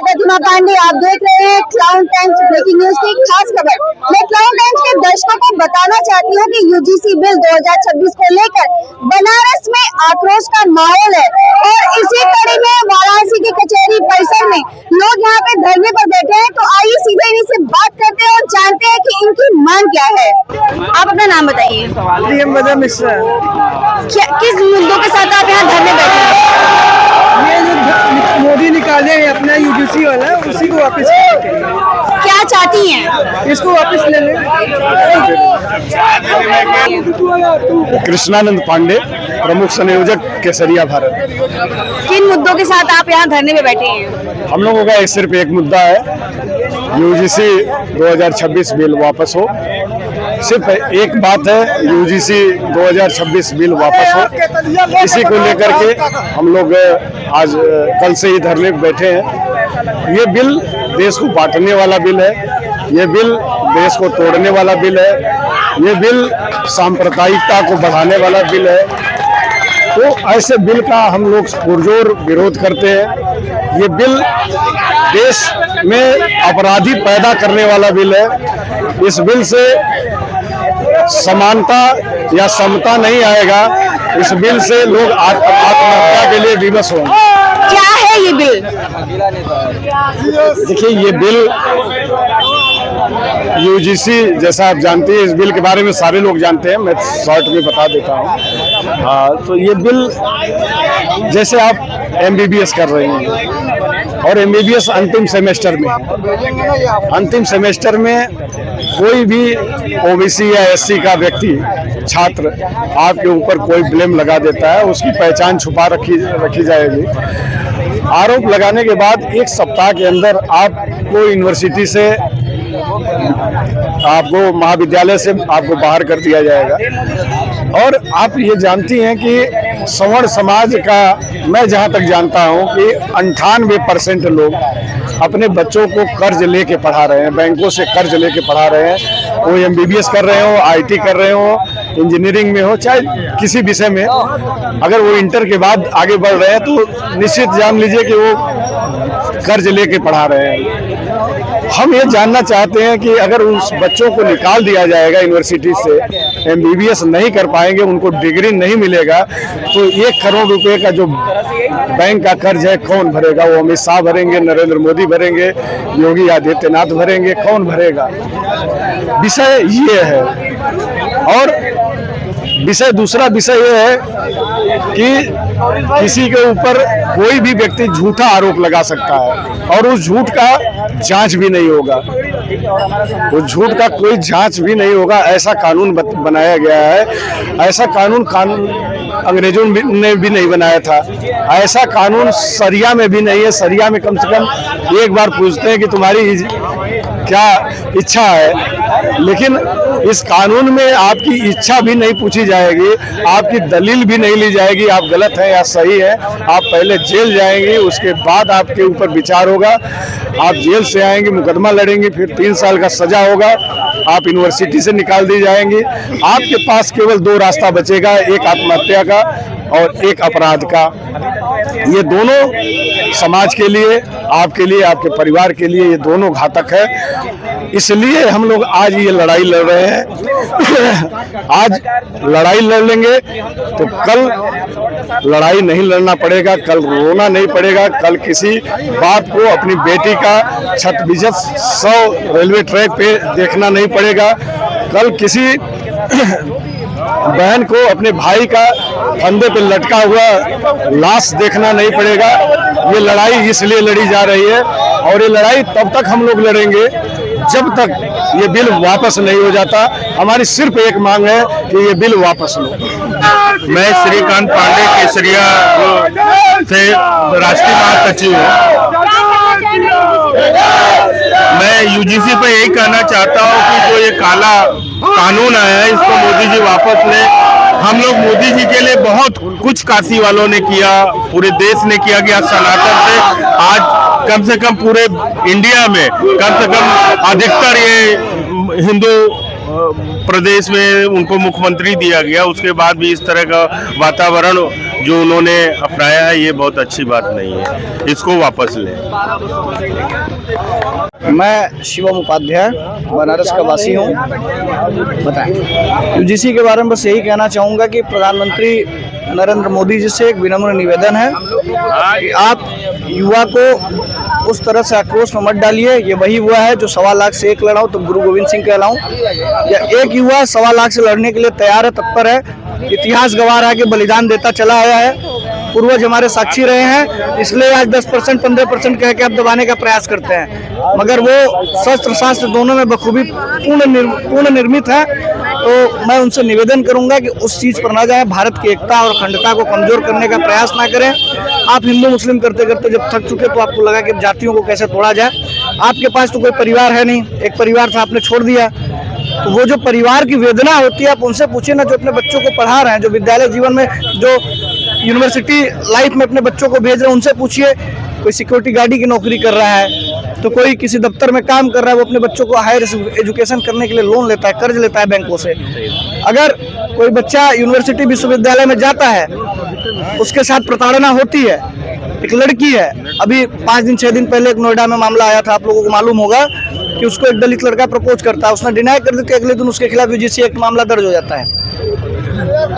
प्रतिमा पांडे, आप देख रहे हैं क्लाउन टाइम्स ब्रेकिंग न्यूज की खास खबर। मैं क्लाउन टाइम्स के दर्शकों को बताना चाहती हूँ कि यूजीसी बिल 2026 को लेकर बनारस में आक्रोश का माहौल है और इसी कड़ी में वाराणसी की कचहरी परिसर में लोग यहाँ पे धरने पर बैठे हैं। तो आइए सीधे इन्हीं से बात करते हैं और जानते हैं कि इनकी मांग क्या है। आप अपना नाम बताइए। किस मुद्दों के साथ आप यहाँ धरने बैठे हैं? ये जो मोदी निकाले हैं अपना यूजीसी वाला, उसी को वापस क्या चाहती हैं? इसको वापस ले लें। कृष्णानंद पांडे, प्रमुख संयोजक केसरिया भारत। किन मुद्दों के साथ आप यहाँ धरने पे बैठे हैं? हम लोगों का सिर्फ एक मुद्दा है, यूजीसी 2026 बिल वापस हो। सिर्फ एक बात है, यूजीसी 2026 बिल वापस हो। इसी को लेकर के हम लोग आज कल से ही धरने पे बैठे हैं। ये बिल देश को बांटने वाला बिल है, ये बिल देश को तोड़ने वाला बिल है, ये बिल सांप्रदायिकता को बढ़ाने वाला बिल है। तो ऐसे बिल का हम लोग पुरजोर विरोध करते हैं। ये बिल देश में अपराधी पैदा करने वाला बिल है। इस बिल से समानता या समता नहीं आएगा। इस बिल से लोग आत्महत्या के लिए विवश होंगे। क्या है ये बिल? देखिए, ये बिल यूजीसी, जैसा आप जानते हैं, इस बिल के बारे में सारे लोग जानते हैं, मैं शॉर्ट में बता देता हूँ। तो ये बिल, जैसे आप एमबीबीएस कर रहे हैं और एमबीबीएस अंतिम सेमेस्टर में, अंतिम सेमेस्टर में कोई भी ओबीसी या एससी का व्यक्ति छात्र आपके ऊपर कोई ब्लेम लगा देता है, उसकी पहचान छुपा रखी जाएगी। आरोप लगाने के बाद एक सप्ताह के अंदर आपको यूनिवर्सिटी से, आपको महाविद्यालय से आपको बाहर कर दिया जाएगा। और आप ये जानती हैं कि सवर्ण समाज का, मैं जहाँ तक जानता हूँ कि 98% लोग अपने बच्चों को कर्ज लेके पढ़ा रहे हैं, बैंकों से कर्ज लेके पढ़ा रहे हैं। वो एमबीबीएस कर रहे हो, आईटी कर रहे हो, इंजीनियरिंग में हो, चाहे किसी विषय में, अगर वो इंटर के बाद आगे बढ़ रहे हैं तो निश्चित जान लीजिए कि वो कर्ज लेके पढ़ा रहे हैं। हम ये जानना चाहते हैं कि अगर उस बच्चों को निकाल दिया जाएगा यूनिवर्सिटी से, एमबीबीएस नहीं कर पाएंगे, उनको डिग्री नहीं मिलेगा, तो 1 करोड़ रुपए का जो बैंक का कर्ज है कौन भरेगा? वो अमित शाह भरेंगे, नरेंद्र मोदी भरेंगे, योगी आदित्यनाथ भरेंगे, कौन भरेगा? विषय ये है। और दूसरा विषय ये है कि किसी के ऊपर कोई भी व्यक्ति झूठा आरोप लगा सकता है और उस झूठ का जांच भी नहीं होगा, उस झूठ का कोई जांच भी नहीं होगा। ऐसा कानून बनाया गया है। ऐसा कानून अंग्रेजों ने भी नहीं बनाया था। ऐसा कानून शरिया में भी नहीं है। शरिया में कम से कम एक बार पूछते हैं कि तुम्हारी क्या इच्छा है, लेकिन इस कानून में आपकी इच्छा भी नहीं पूछी जाएगी, आपकी दलील भी नहीं ली जाएगी, आप गलत हैं या सही है। आप पहले जेल जाएंगे, उसके बाद आपके ऊपर विचार होगा। आप जेल से आएंगे, मुकदमा लड़ेंगे, फिर 3 साल का सजा होगा, आप यूनिवर्सिटी से निकाल दी जाएंगी। आपके पास केवल 2 रास्ता बचेगा, एक आत्महत्या का और एक अपराध का। ये दोनों समाज के लिए, आपके लिए, आपके परिवार के लिए ये दोनों घातक है। इसलिए हम लोग आज ये लड़ाई लड़ रहे हैं। आज लड़ाई लड़ लेंगे तो कल लड़ाई नहीं लड़ना पड़ेगा, कल रोना नहीं पड़ेगा, कल किसी बाप को अपनी बेटी का छत बिजत 100 रेलवे ट्रैक पे देखना नहीं पड़ेगा, कल किसी बहन को अपने भाई का फंदे पे लटका हुआ लाश देखना नहीं पड़ेगा। ये लड़ाई इसलिए लड़ी जा रही है और ये लड़ाई तब तक हम लोग लड़ेंगे जब तक ये बिल वापस नहीं हो जाता। हमारी सिर्फ एक मांग है कि ये बिल वापस लो। मैं श्रीकांत पांडे केसरिया से राष्ट्रीय महासचिव हूँ। मैं यूजीसी पे यही कहना चाहता हूँ कि जो ये काला कानून आया है इसको मोदी जी वापस लें। हम लोग मोदी जी के लिए बहुत कुछ काशी वालों ने किया, पूरे देश ने किया गया। सनातन से आज कम से कम पूरे इंडिया में कम से कम अधिकतर ये हिंदू प्रदेश में उनको मुख्यमंत्री दिया गया, उसके बाद भी इस तरह का वातावरण जो उन्होंने अपनाया है ये बहुत अच्छी बात नहीं है, इसको वापस लें। मैं शिवम उपाध्याय बनारस का वासी हूँ। बताएं। यूजीसी के बारे में बस यही कहना चाहूँगा कि प्रधानमंत्री नरेंद्र मोदी जी से एक विनम्र निवेदन है कि आप युवा को उस तरह से आक्रोश में मत डालिए। ये वही हुआ है जो 1.25 लाख से 1 लड़ाऊं तो गुरु गोविंद सिंह कहलाऊं, या एक युवा 1.25 लाख से लड़ने के लिए तैयार है, तत्पर है, इतिहास गवाह रहा है कि बलिदान देता चला आया है, पूर्वज हमारे साक्षी रहे हैं, इसलिए आज 10% 15% कह के अब दबाने का प्रयास करते हैं, मगर वो शस्त्र शास्त्र दोनों में बखूबी पूर्ण निर्मित है। तो मैं उनसे निवेदन करूंगा कि उस चीज़ पर ना जाए, भारत की एकता और अखंडता को कमजोर करने का प्रयास ना करें। आप हिंदू मुस्लिम करते करते जब थक चुके तो आपको लगा कि जातियों को कैसे तोड़ा जाए। आपके पास तो कोई परिवार है नहीं, एक परिवार था आपने छोड़ दिया, तो वो जो परिवार की वेदना होती है आप उनसे पूछिए ना, जो अपने बच्चों को पढ़ा रहे हैं, जो विद्यालय जीवन में, जो यूनिवर्सिटी लाइफ में अपने बच्चों को भेज रहे हैं, उनसे पूछिए। कोई सिक्योरिटी गार्ड की नौकरी कर रहा है तो कोई किसी दफ्तर में काम कर रहा है, वो अपने बच्चों को हायर एजुकेशन करने के लिए लोन लेता है, कर्ज लेता है बैंकों से। अगर कोई बच्चा यूनिवर्सिटी विश्वविद्यालय में जाता है, उसके साथ प्रताड़ना होती है, एक लड़की है, अभी 5 दिन 6 दिन पहले एक नोएडा में मामला आया था, आप लोगों को मालूम होगा कि उसको एक दलित लड़का प्रपोज करता है, उसने डिनाई कर दी कि अगले दिन उसके खिलाफ यूजीसी एक्ट मामला दर्ज हो जाता है।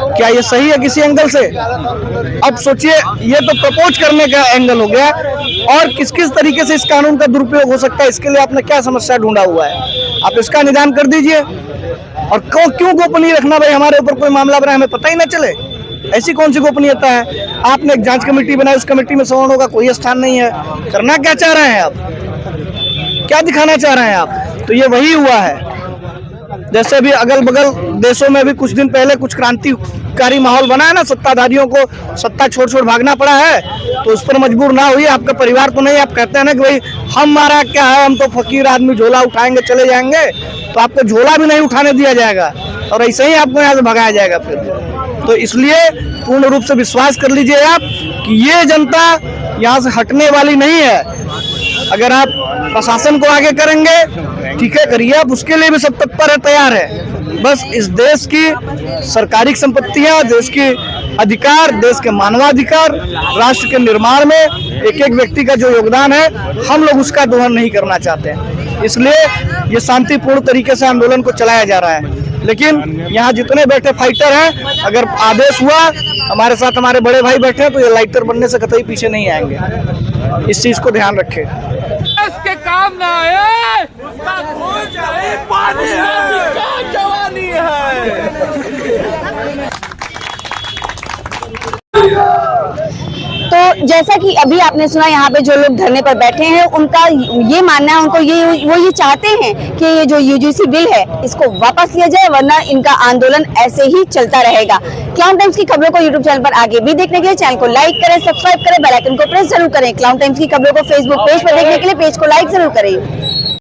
क्या ये सही है किसी एंगल से? अब सोचिए, ये तो प्रपोज करने का एंगल हो गया, और किस किस तरीके से इस कानून का दुरुपयोग हो सकता है, इसके लिए आपने क्या समस्या ढूंढा हुआ है, आप इसका निदान कर दीजिए। और क्यों गोपनीय रखना भाई, हमारे ऊपर कोई मामला बना हमें पता ही ना चले, ऐसी कौन सी गोपनीयता है? आपने एक जांच कमेटी बनाई, उस कमेटी में सवर्णों का कोई स्थान नहीं है। करना क्या चाह रहे हैं आप, क्या दिखाना चाह रहे हैं आप? तो ये वही हुआ है। जैसे अभी अगल बगल देशों में भी कुछ दिन पहले कुछ क्रांतिकारी माहौल बना है ना, सत्ताधारियों को सत्ता छोड़ भागना पड़ा है, तो उस पर मजबूर ना हुई। आपका परिवार तो नहीं, आप कहते हैं ना कि भाई हमारा क्या है, हम तो फकीर आदमी, झोला उठाएंगे चले जाएंगे, तो आपको झोला भी नहीं उठाने दिया जाएगा और ऐसे ही आपको यहाँ से भगाया जाएगा फिर। तो इसलिए पूर्ण रूप से विश्वास कर लीजिए आप कि ये जनता यहाँ से हटने वाली नहीं है। अगर आप प्रशासन को आगे करेंगे, ठीक है, करिए, आप उसके लिए भी सब तत्पर है, तैयार है। बस इस देश की सरकारी संपत्तियां, देश के अधिकार, देश के मानवाधिकार, राष्ट्र के निर्माण में एक एक व्यक्ति का जो योगदान है, हम लोग उसका दोहन नहीं करना चाहते हैं। इसलिए ये शांतिपूर्ण तरीके से आंदोलन को चलाया जा रहा है। लेकिन यहाँ जितने बैठे फाइटर हैं, अगर आदेश हुआ, हमारे साथ हमारे बड़े भाई बैठे हैं, तो ये लाइटर बनने से कतई पीछे नहीं आएंगे। इस चीज को ध्यान रखें। के काम ना आए, उसका खून चाहे पानी है, क्या जवानी है। तो जैसा कि अभी आपने सुना, यहाँ पे जो लोग धरने पर बैठे हैं, उनका ये मानना है, उनको वो ये चाहते हैं कि ये जो यूजीसी बिल है इसको वापस लिया जाए, वरना इनका आंदोलन ऐसे ही चलता रहेगा। क्लाउन टाइम्स की खबरों को यूट्यूब चैनल पर आगे भी देखने के लिए चैनल को लाइक करें, सब्सक्राइब करें, बेल आइकन को प्रेस जरूर करें। क्लाउन टाइम्स की खबरों को फेसबुक पेज पर देखने के लिए पेज को लाइक जरूर करें।